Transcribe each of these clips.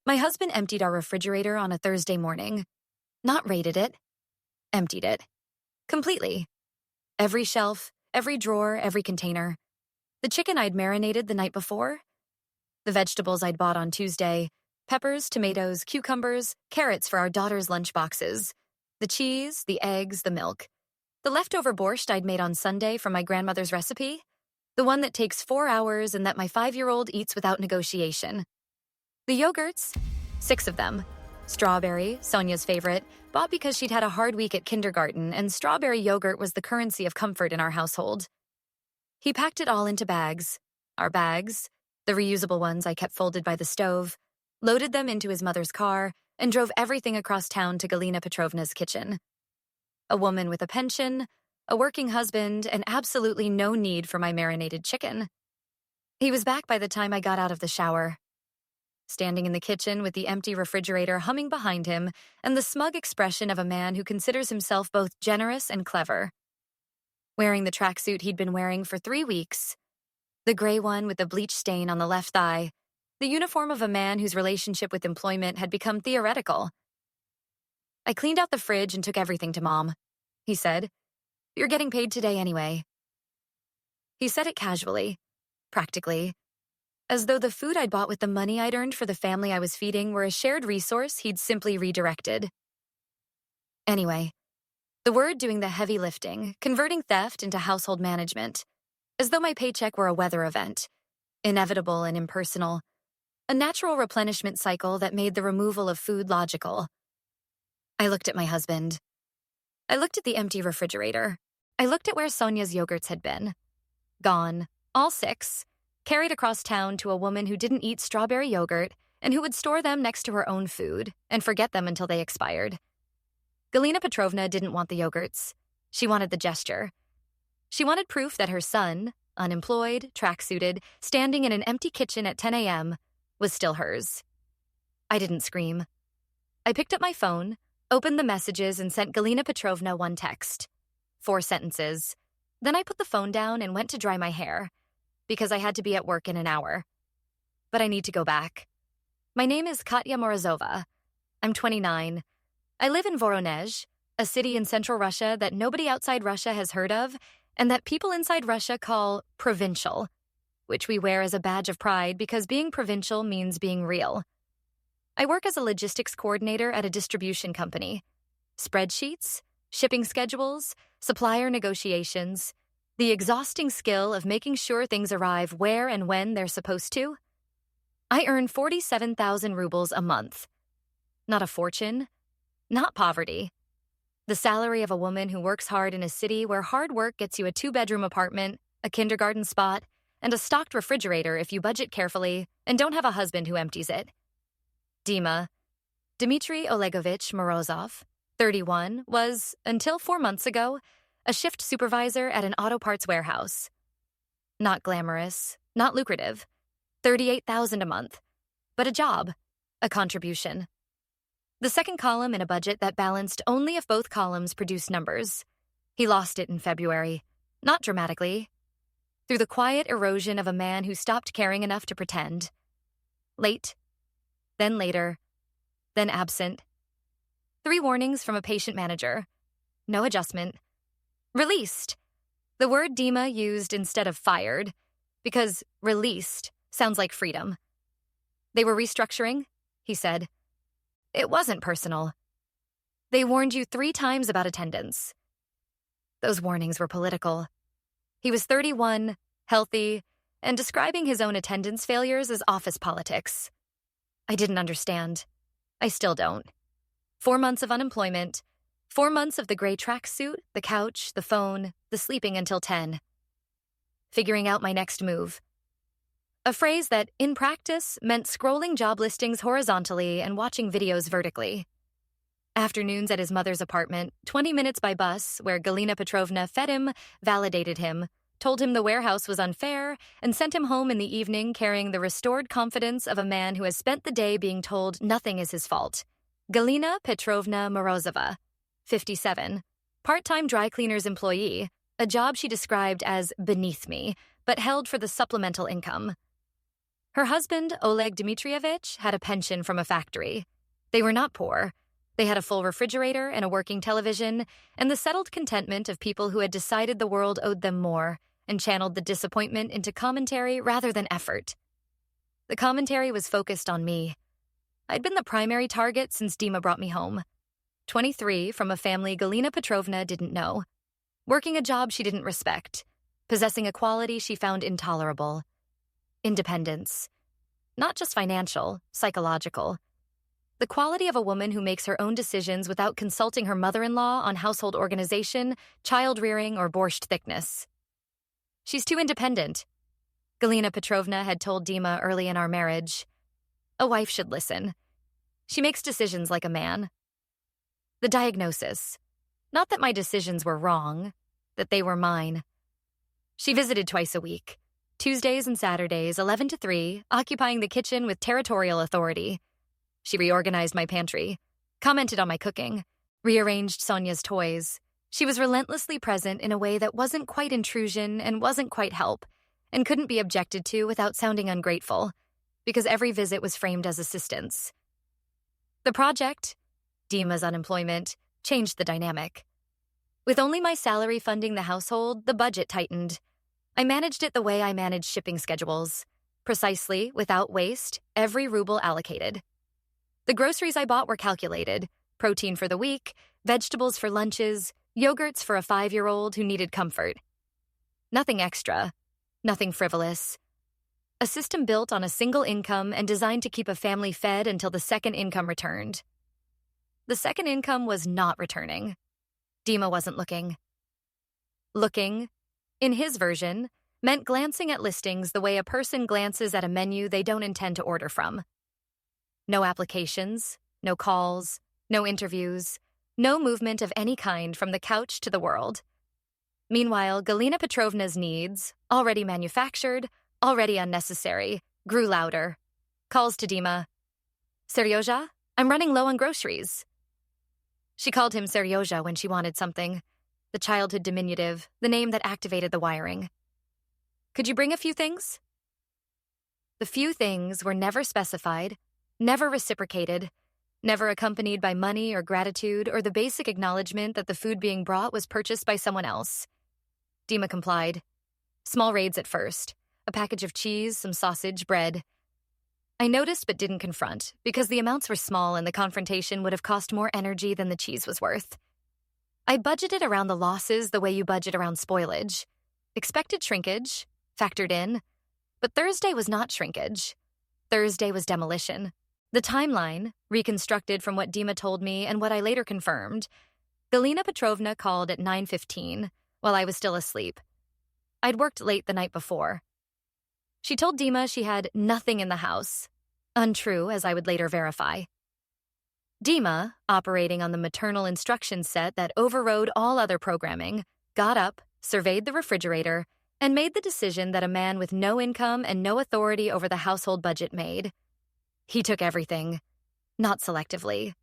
My husband emptied our refrigerator on a Thursday morning. Not raided it. Emptied it. Completely. Every shelf, every drawer, every container. The chicken I'd marinated the night before. The vegetables I'd bought on Tuesday. Peppers, tomatoes, cucumbers, carrots for our daughter's lunch boxes. The cheese, the eggs, the milk. The leftover borscht I'd made on Sunday from my grandmother's recipe. The one that takes 4 hours and that my 5-year-old eats without negotiation. The yogurts, 6 of them. Strawberry, Sonia's favorite, bought because she'd had a hard week at kindergarten and strawberry yogurt was the currency of comfort in our household. He packed it all into bags. Our bags, the reusable ones I kept folded by the stove, loaded them into his mother's car, and drove everything across town to Galina Petrovna's kitchen. A woman with a pension, a working husband, and absolutely no need for my marinated chicken. He was back by the time I got out of the shower. Standing in the kitchen with the empty refrigerator humming behind him and the smug expression of a man who considers himself both generous and clever. Wearing the tracksuit he'd been wearing for 3 weeks, the gray one with the bleach stain on the left thigh, the uniform of a man whose relationship with employment had become theoretical. I cleaned out the fridge and took everything to Mom, he said. You're getting paid today anyway. He said it casually, practically, as though the food I'd bought with the money I'd earned for the family I was feeding were a shared resource he'd simply redirected. Anyway, the word doing the heavy lifting, converting theft into household management, as though my paycheck were a weather event, inevitable and impersonal, a natural replenishment cycle that made the removal of food logical. I looked at my husband. I looked at the empty refrigerator. I looked at where Sonia's yogurts had been. Gone, all 6, carried across town to a woman who didn't eat strawberry yogurt and who would store them next to her own food and forget them until they expired. Galina Petrovna didn't want the yogurts. She wanted the gesture. She wanted proof that her son, unemployed, tracksuited, standing in an empty kitchen at 10 a.m., was still hers. I didn't scream. I picked up my phone, opened the messages, and sent Galina Petrovna one text. 4 sentences. Then I put the phone down and went to dry my hair, because I had to be at work in an hour. But I need to go back. My name is Katya Morozova. I'm 29. I live in Voronezh, a city in central Russia that nobody outside Russia has heard of, and that people inside Russia call provincial, which we wear as a badge of pride because being provincial means being real. I work as a logistics coordinator at a distribution company. Spreadsheets, shipping schedules, supplier negotiations, the exhausting skill of making sure things arrive where and when they're supposed to. I earn 47,000 rubles a month. Not a fortune, not poverty. The salary of a woman who works hard in a city where hard work gets you a 2-bedroom apartment, a kindergarten spot, and a stocked refrigerator if you budget carefully and don't have a husband who empties it. Dima, Dmitry Olegovich Morozov, 31, was, until 4 months ago, a shift supervisor at an auto parts warehouse. Not glamorous, not lucrative, 38,000 a month, but a job, a contribution. The second column in a budget that balanced only if both columns produced numbers. He lost it in February, not dramatically, through the quiet erosion of a man who stopped caring enough to pretend. Late, then later, then absent. 3 warnings from a patient manager. No adjustment. Released. The word Dima used instead of fired, because released sounds like freedom. They were restructuring, he said. It wasn't personal. They warned you 3 times about attendance. Those warnings were political. He was 31, healthy, and describing his own attendance failures as office politics. I didn't understand. I still don't. 4 months of unemployment, 4 months of the gray tracksuit, the couch, the phone, the sleeping until 10. Figuring out my next move. A phrase that, in practice, meant scrolling job listings horizontally and watching videos vertically. Afternoons at his mother's apartment, 20 minutes by bus, where Galina Petrovna fed him, validated him, told him the warehouse was unfair, and sent him home in the evening carrying the restored confidence of a man who has spent the day being told nothing is his fault. Galina Petrovna Morozova, 57, part-time dry cleaner's employee, a job she described as beneath me, but held for the supplemental income. Her husband, Oleg Dmitrievich, had a pension from a factory. They were not poor. They had a full refrigerator and a working television, and the settled contentment of people who had decided the world owed them more and channeled the disappointment into commentary rather than effort. The commentary was focused on me. I'd been the primary target since Dima brought me home. 23, from a family Galina Petrovna didn't know. Working a job she didn't respect. Possessing a quality she found intolerable. Independence. Not just financial, psychological. The quality of a woman who makes her own decisions without consulting her mother-in-law on household organization, child-rearing, or borscht thickness. She's too independent. Galina Petrovna had told Dima early in our marriage. A wife should listen. She makes decisions like a man. The diagnosis. Not that my decisions were wrong, that they were mine. She visited twice a week. Tuesdays and Saturdays, 11 to 3, occupying the kitchen with territorial authority. She reorganized my pantry, commented on my cooking, rearranged Sonia's toys. She was relentlessly present in a way that wasn't quite intrusion and wasn't quite help, and couldn't be objected to without sounding ungrateful, because every visit was framed as assistance. The project, Dima's unemployment, changed the dynamic. With only my salary funding the household, the budget tightened. I managed it the way I manage shipping schedules. Precisely, without waste, every ruble allocated. The groceries I bought were calculated. Protein for the week, vegetables for lunches, yogurts for a 5-year-old who needed comfort. Nothing extra. Nothing frivolous. A system built on a single income and designed to keep a family fed until the second income returned. The second income was not returning. Dima wasn't looking. Looking, in his version, meant glancing at listings the way a person glances at a menu they don't intend to order from. No applications, no calls, no interviews, no movement of any kind from the couch to the world. Meanwhile, Galina Petrovna's needs, already manufactured, already unnecessary, grew louder. Calls to Dima. Seryozha, I'm running low on groceries. She called him Seryozha when she wanted something. The childhood diminutive, the name that activated the wiring. Could you bring a few things? The few things were never specified, never reciprocated, never accompanied by money or gratitude or the basic acknowledgement that the food being brought was purchased by someone else. Dima complied. Small raids at first. A package of cheese, some sausage, bread. I noticed but didn't confront, because the amounts were small and the confrontation would have cost more energy than the cheese was worth. I budgeted around the losses the way you budget around spoilage. Expected shrinkage, factored in. But Thursday was not shrinkage. Thursday was demolition. The timeline, reconstructed from what Dima told me and what I later confirmed. Galina Petrovna called at 9:15, while I was still asleep. I'd worked late the night before. She told Dima she had nothing in the house. Untrue, as I would later verify. Dima, operating on the maternal instruction set that overrode all other programming, got up, surveyed the refrigerator, and made the decision that a man with no income and no authority over the household budget made. He took everything. Not selectively.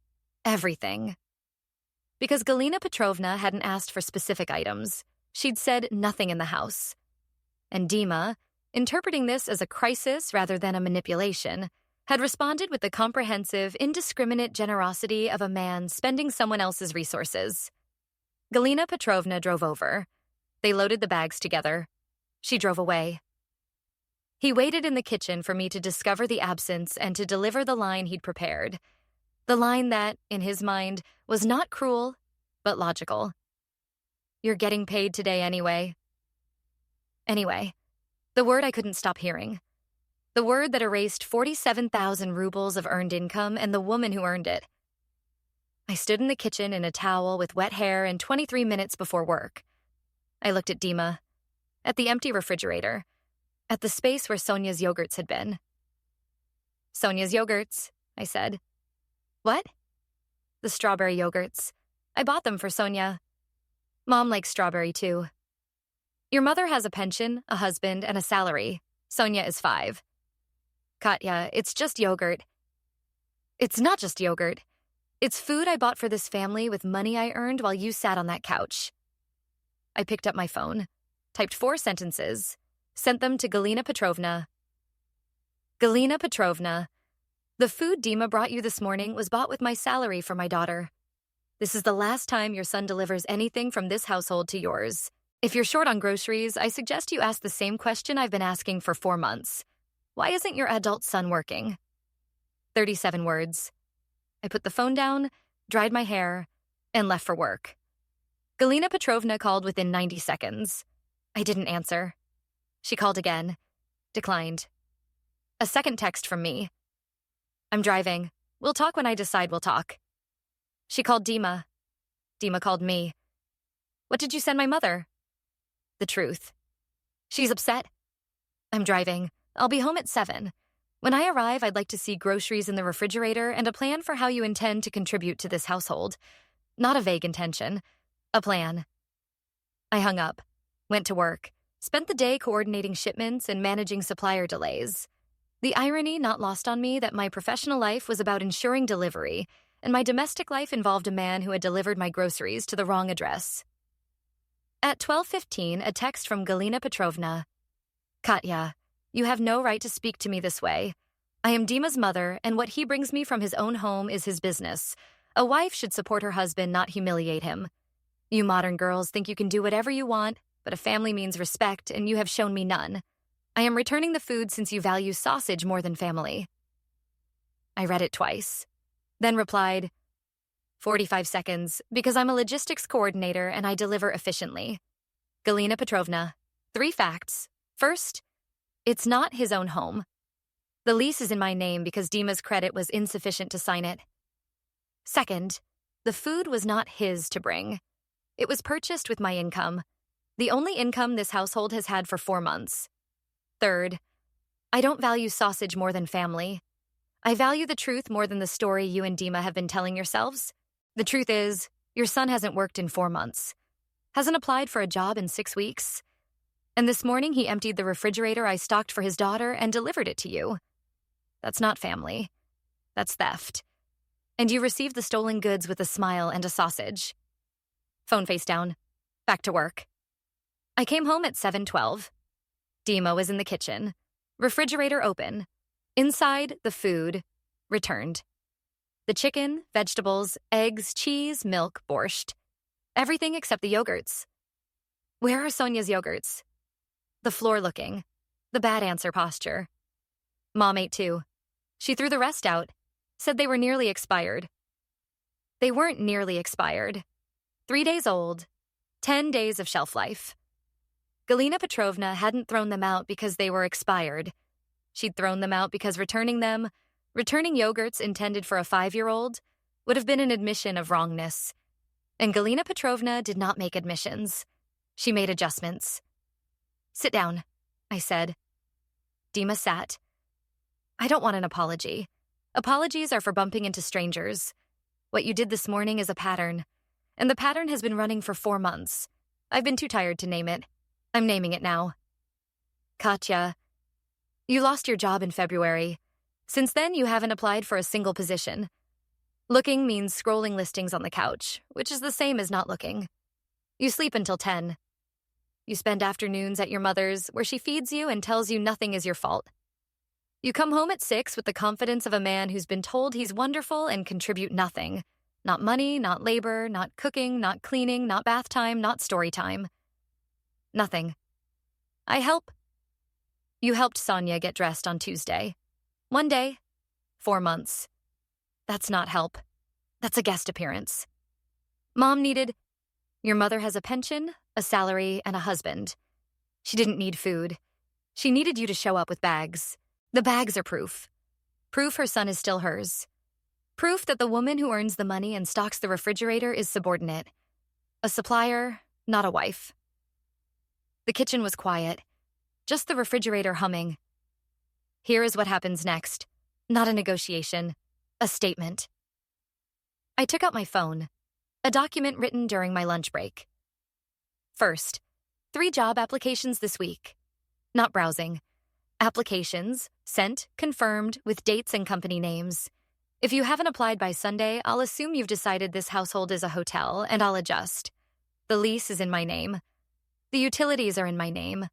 Everything. Because Galina Petrovna hadn't asked for specific items, she'd said nothing in the house. And Dima, interpreting this as a crisis rather than a manipulation, had responded with the comprehensive, indiscriminate generosity of a man spending someone else's resources. Galina Petrovna drove over. They loaded the bags together. She drove away. He waited in the kitchen for me to discover the absence and to deliver the line he'd prepared. The line that, in his mind, was not cruel, but logical. You're getting paid today anyway. Anyway, the word I couldn't stop hearing. The word that erased 47,000 rubles of earned income and the woman who earned it. I stood in the kitchen in a towel with wet hair and 23 minutes before work. I looked at Dima, at the empty refrigerator, at the space where Sonia's yogurts had been. Sonia's yogurts, I said. What? The strawberry yogurts. I bought them for Sonia. Mom likes strawberry too. Your mother has a pension, a husband, and a salary. Sonia is 5. Katya, it's just yogurt. It's not just yogurt. It's food I bought for this family with money I earned while you sat on that couch. I picked up my phone, typed 4 sentences, sent them to Galina Petrovna. Galina Petrovna, the food Dima brought you this morning was bought with my salary for my daughter. This is the last time your son delivers anything from this household to yours. If you're short on groceries, I suggest you ask the same question I've been asking for 4 months. Why isn't your adult son working? 37 words. I put the phone down, dried my hair, and left for work. Galina Petrovna called within 90 seconds. I didn't answer. She called again. Declined. A second text from me. I'm driving. We'll talk when I decide we'll talk. She called Dima. Dima called me. What did you send my mother? The truth. She's upset. I'm driving. I'll be home at 7. When I arrive, I'd like to see groceries in the refrigerator and a plan for how you intend to contribute to this household. Not a vague intention. A plan. I hung up, went to work, spent the day coordinating shipments and managing supplier delays. The irony not lost on me that my professional life was about ensuring delivery, and my domestic life involved a man who had delivered my groceries to the wrong address. At 12:15, a text from Galina Petrovna. Katya, you have no right to speak to me this way. I am Dima's mother, and what he brings me from his own home is his business. A wife should support her husband, not humiliate him. You modern girls think you can do whatever you want, but a family means respect, and you have shown me none. I am returning the food since you value sausage more than family. I read it twice, then replied, 45 seconds, because I'm a logistics coordinator and I deliver efficiently. Galina Petrovna, 3 facts. First, it's not his own home. The lease is in my name because Dima's credit was insufficient to sign it. Second, the food was not his to bring. It was purchased with my income, the only income this household has had for 4 months. Third, I don't value sausage more than family. I value the truth more than the story you and Dima have been telling yourselves. The truth is, your son hasn't worked in 4 months, hasn't applied for a job in 6 weeks, and this morning he emptied the refrigerator I stocked for his daughter and delivered it to you. That's not family. That's theft. And you received the stolen goods with a smile and a sausage. Phone face down. Back to work. I came home at 7:12. Dima was in the kitchen. Refrigerator open. Inside, the food. Returned. The chicken, vegetables, eggs, cheese, milk, borscht. Everything except the yogurts. Where are Sonia's yogurts? The floor looking. The bad answer posture. Mom ate too. She threw the rest out. Said they were nearly expired. They weren't nearly expired. 3 days old. 10 days of shelf life. Galina Petrovna hadn't thrown them out because they were expired. She'd thrown them out because returning yogurts intended for a 5-year-old, would have been an admission of wrongness. And Galina Petrovna did not make admissions. She made adjustments. Sit down, I said. Dima sat. I don't want an apology. Apologies are for bumping into strangers. What you did this morning is a pattern, and the pattern has been running for 4 months. I've been too tired to name it. I'm naming it now. Katya, you lost your job in February. Since then, you haven't applied for a single position. Looking means scrolling listings on the couch, which is the same as not looking. You sleep until 10. You spend afternoons at your mother's, where she feeds you and tells you nothing is your fault. You come home at 6 with the confidence of a man who's been told he's wonderful and contribute nothing. Not money, not labor, not cooking, not cleaning, not bath time, not story time. Nothing. I help. You helped Sonia get dressed on Tuesday. 1 day. 4 months. That's not help. That's a guest appearance. Mom needed... Your mother has a pension, a salary, and a husband. She didn't need food. She needed you to show up with bags. The bags are proof. Proof her son is still hers. Proof that the woman who earns the money and stocks the refrigerator is subordinate. A supplier, not a wife. The kitchen was quiet. Just the refrigerator humming. Here is what happens next. Not a negotiation. A statement. I took out my phone. A document written during my lunch break. First, 3 job applications this week. Not browsing. Applications, sent, confirmed, with dates and company names. If you haven't applied by Sunday, I'll assume you've decided this household is a hotel, and I'll adjust. The lease is in my name. The utilities are in my name.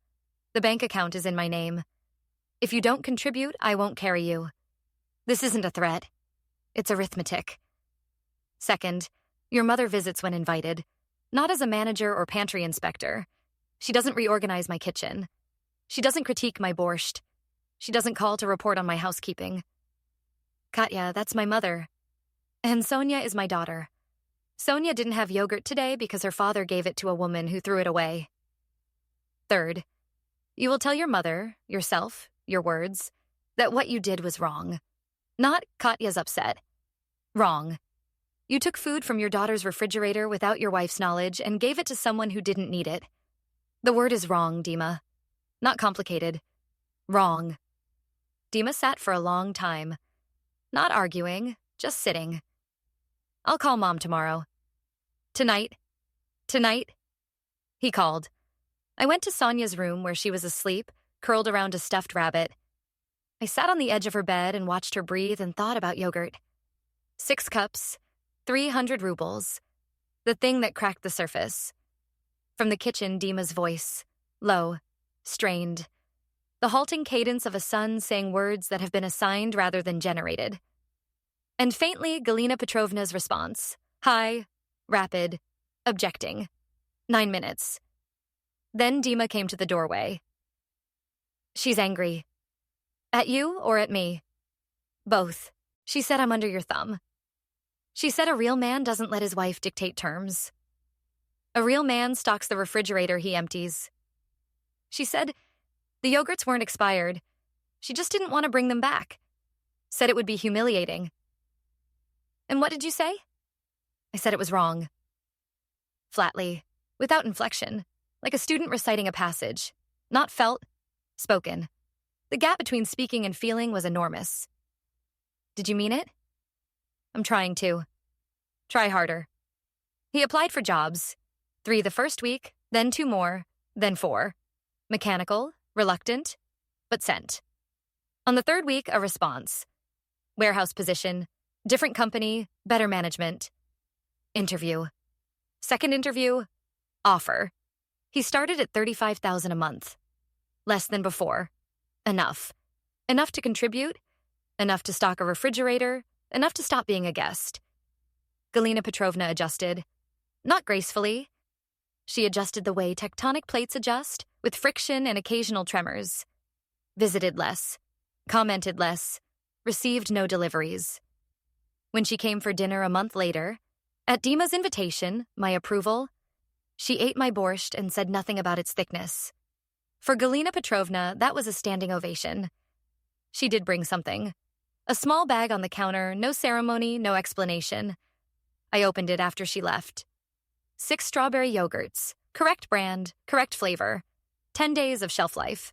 The bank account is in my name. If you don't contribute, I won't carry you. This isn't a threat. It's arithmetic. Second, your mother visits when invited, not as a manager or pantry inspector. She doesn't reorganize my kitchen. She doesn't critique my borscht. She doesn't call to report on my housekeeping. Katya, that's my mother. And Sonia is my daughter. Sonia didn't have yogurt today because her father gave it to a woman who threw it away. Third, you will tell your mother, yourself, your words, that what you did was wrong. Not Katya's upset. Wrong. You took food from your daughter's refrigerator without your wife's knowledge and gave it to someone who didn't need it. The word is wrong, Dima. Not complicated. Wrong. Dima sat for a long time. Not arguing, just sitting. I'll call Mom tomorrow. Tonight. Tonight. He called. I went to Sonia's room where she was asleep, curled around a stuffed rabbit. I sat on the edge of her bed and watched her breathe and thought about yogurt. 6 cups, 300 rubles. The thing that cracked the surface. From the kitchen, Dima's voice. Low, strained. The halting cadence of a son saying words that have been assigned rather than generated. And faintly, Galina Petrovna's response. High, rapid, objecting. 9 minutes. Then Dima came to the doorway. She's angry. At you or at me? Both. She said I'm under your thumb. She said a real man doesn't let his wife dictate terms. A real man stocks the refrigerator he empties. She said the yogurts weren't expired. She just didn't want to bring them back. Said it would be humiliating. And what did you say? I said it was wrong. Flatly, without inflection, like a student reciting a passage. Not felt, spoken. The gap between speaking and feeling was enormous. Did you mean it? I'm trying to. Try harder. He applied for jobs. 3 the first week, then 2 more, then 4. Mechanical, reluctant, but sent. On the 3rd week, a response. Warehouse position, different company, better management. Interview. 2nd interview, offer. He started at $35,000 a month. Less than before. Enough. Enough to contribute, enough to stock a refrigerator, enough to stop being a guest. Galina Petrovna adjusted. Not gracefully. She adjusted the way tectonic plates adjust, with friction and occasional tremors. Visited less. Commented less. Received no deliveries. When she came for dinner a month later, at Dima's invitation, my approval, she ate my borscht and said nothing about its thickness. For Galina Petrovna, that was a standing ovation. She did bring something. A small bag on the counter, no ceremony, no explanation. I opened it after she left. 6 strawberry yogurts, correct brand, correct flavor, 10 days of shelf life.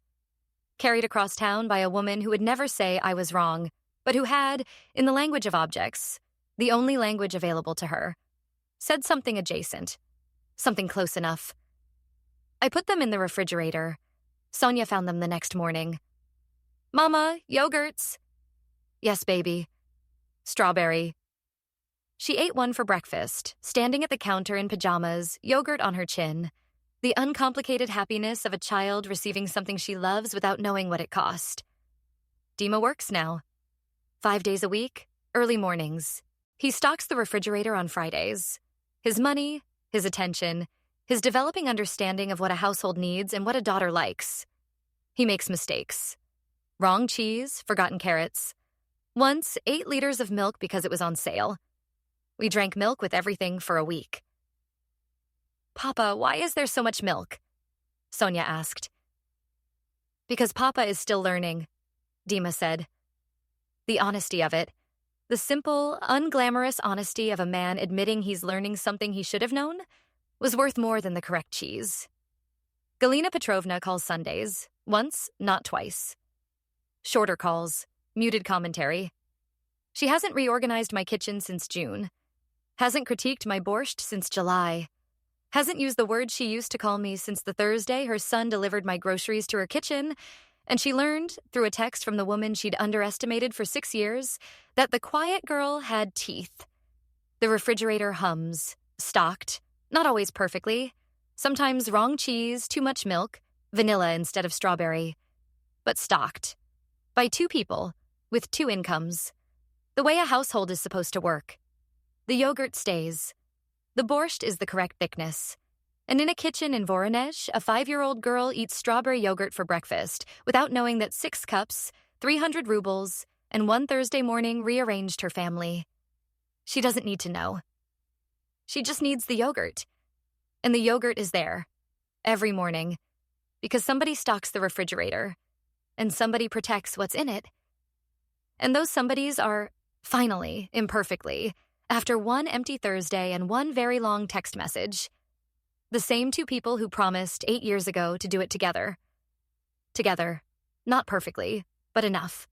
Carried across town by a woman who would never say I was wrong, but who had, in the language of objects, the only language available to her, said something adjacent, something close enough. I put them in the refrigerator. Sonia found them the next morning. Mama, yogurts. Yes, baby. Strawberry. She ate one for breakfast, standing at the counter in pajamas, yogurt on her chin. The uncomplicated happiness of a child receiving something she loves without knowing what it cost. Dima works now. 5 days a week, early mornings. He stocks the refrigerator on Fridays. His money, his attention, his developing understanding of what a household needs and what a daughter likes. He makes mistakes. Wrong cheese, forgotten carrots. Once, 8 liters of milk because it was on sale. We drank milk with everything for a week. Papa, why is there so much milk? Sonia asked. Because Papa is still learning, Dima said. The honesty of it. The simple, unglamorous honesty of a man admitting he's learning something he should have known was worth more than the correct cheese. Galina Petrovna calls Sundays. Once, not twice. Shorter calls. Muted commentary. She hasn't reorganized my kitchen since June. Hasn't critiqued my borscht since July. Hasn't used the word she used to call me since the Thursday her son delivered my groceries to her kitchen, and she learned, through a text from the woman she'd underestimated for 6 years, that the quiet girl had teeth. The refrigerator hums, stocked, not always perfectly, sometimes wrong cheese, too much milk, vanilla instead of strawberry, but stocked. by two people with two incomes. The way a household is supposed to work. The yogurt stays. The borscht is the correct thickness. And in a kitchen in Voronezh, a 5-year-old girl eats strawberry yogurt for breakfast without knowing that 6 cups, 300 rubles, and one Thursday morning rearranged her family. She doesn't need to know. She just needs the yogurt. And the yogurt is there, every morning, because somebody stocks the refrigerator, and somebody protects what's in it. And those somebodies are, finally, imperfectly, after one empty Thursday and one very long text message, the same two people who promised 8 years ago to do it together. Together. Not perfectly, but enough.